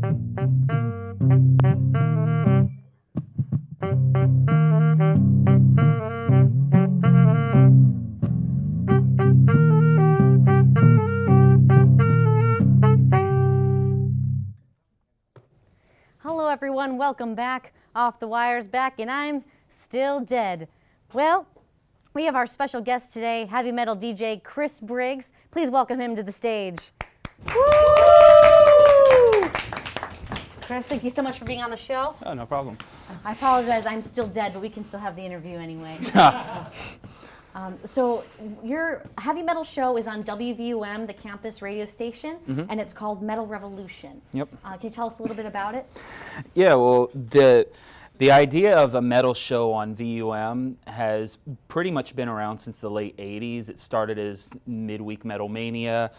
Hello everyone, welcome back. Off the Wire's back and I'm still dead. Well, we have our special guest today, heavy metal DJ Chris Briggs. Please welcome him to the stage. Woo! Chris, thank you so much for being on the show. Oh, no problem. I apologize, I'm still dead, but we can still have the interview anyway. So your heavy metal show is on WVUM, the campus radio station, and it's called Metal Revolution. Yep. Can you tell us a little bit about it? Yeah, well, the idea of a metal show on VUM has pretty much been around since the late 80s. It started as Midweek Metal Mania.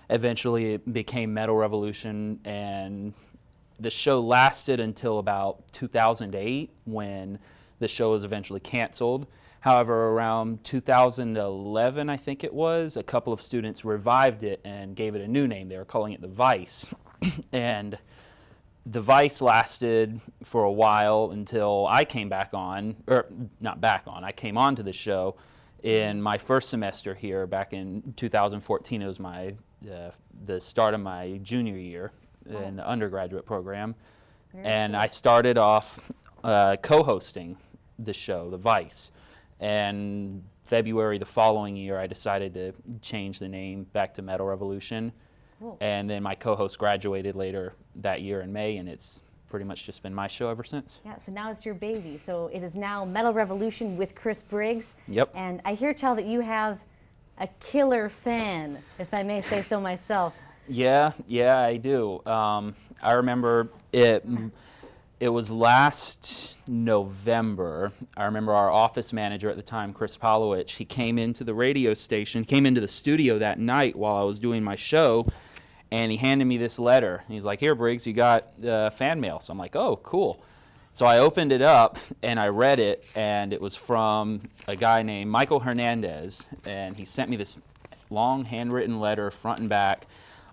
Eventually it became Metal Revolution, and the show lasted until about 2008 when the show was eventually canceled. However, around 2011, I think it was, a couple of students revived it and gave it a new name. They were calling it The Vice. And The Vice lasted for a while until I came back on, or not back on, I came on to the show in my first semester here back in 2014. It was the start of my junior year in the undergraduate program. And I started off co-hosting the show, The Vice. And February the following year, I decided to change the name back to Metal Revolution. Cool. And then my co-host graduated later that year in May, and it's pretty much just been my show ever since. Yeah, so now it's your baby. So it is now Metal Revolution with Chris Briggs. Yep. And I hear tell that you have a killer fan, if I may say so myself. Yeah, I do. I remember it was last November. I remember our office manager at the time, Chris Palowich, he came into the radio station, came into the studio that night while I was doing my show, and he handed me this letter. He's like, "Here, Briggs, you got fan mail." So I'm like, "Oh, cool." So I opened it up, and I read it, and it was from a guy named Michael Hernandez, and he sent me this long handwritten letter, front and back,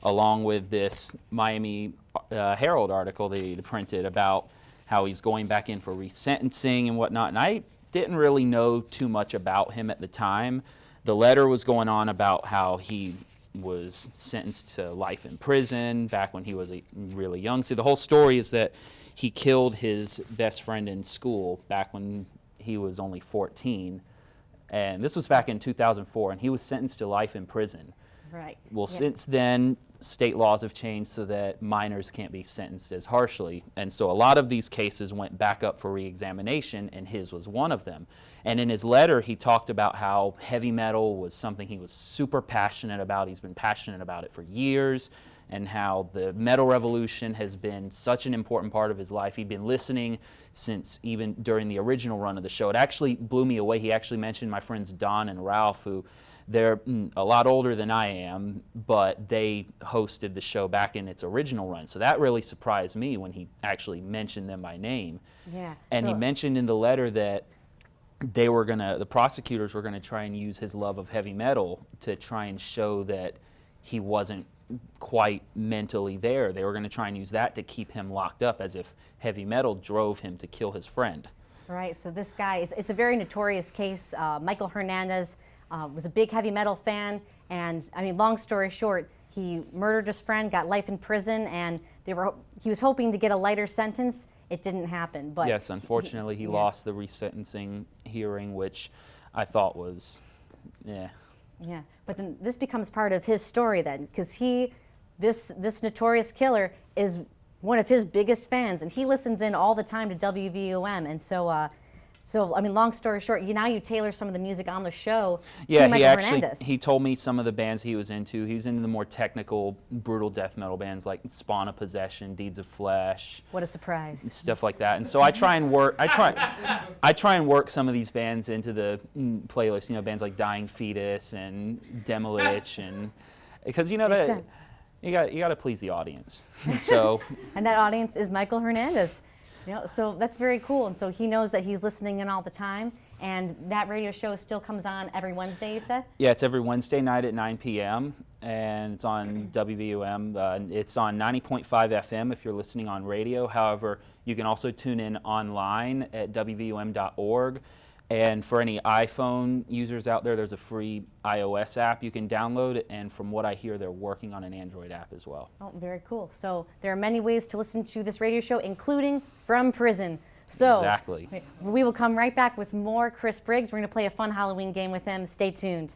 along with this Miami Herald article that he'd printed about how he's going back in for resentencing and whatnot. And I didn't really know too much about him at the time. The letter was going on about how he was sentenced to life in prison back when he was really young. See, the whole story is that he killed his best friend in school back when he was only 14. And this was back in 2004, and he was sentenced to life in prison. Right. Well, since then, state laws have changed so that minors can't be sentenced as harshly. And so a lot of these cases went back up for re-examination, and his was one of them. And in his letter, he talked about how heavy metal was something he was super passionate about. He's been passionate about it for years, and how the Metal Revolution has been such an important part of his life. He'd been listening since even during the original run of the show. It actually blew me away. He actually mentioned my friends Don and Ralph, who they're a lot older than I am, but they hosted the show back in its original run. So that really surprised me when he actually mentioned them by name. Yeah. And he mentioned in the letter that the prosecutors were gonna try and use his love of heavy metal to try and show that he wasn't quite mentally there. They were gonna try and use that to keep him locked up, as if heavy metal drove him to kill his friend. Right, so this guy, it's a very notorious case. Michael Hernandez was a big heavy metal fan, and I mean, long story short, he murdered his friend, got life in prison, and he was hoping to get a lighter sentence. It didn't happen. But yes, unfortunately, he lost the resentencing hearing, which I thought was, yeah. Yeah, but then this becomes part of his story then, because this notorious killer is one of his biggest fans, and he listens in all the time to WVUM, and so I mean, long story short, now you tailor some of the music on the show to Michael Hernandez. He told me some of the bands he was into. He's into the more technical, brutal death metal bands like Spawn of Possession, Deeds of Flesh. What a surprise! Stuff like that. And so I try and work some of these bands into the playlist. You know, bands like Dying Fetus and Demolich, and because that you got to please the audience. And so and that audience is Michael Hernandez. So that's very cool, and so he knows that he's listening in all the time, And that radio show still comes on every Wednesday, you said? Yeah, it's every Wednesday night at 9 p.m. and it's on WVUM. It's on 90.5 FM if you're listening on radio. However, you can also tune in online at WVUM.org. And for any iPhone users out there, there's a free iOS app you can download. And from what I hear, they're working on an Android app as well. Oh, very cool. So there are many ways to listen to this radio show, including from prison. So Exactly. we will come right back with more Chris Briggs. We're going to play a fun Halloween game with him. Stay tuned.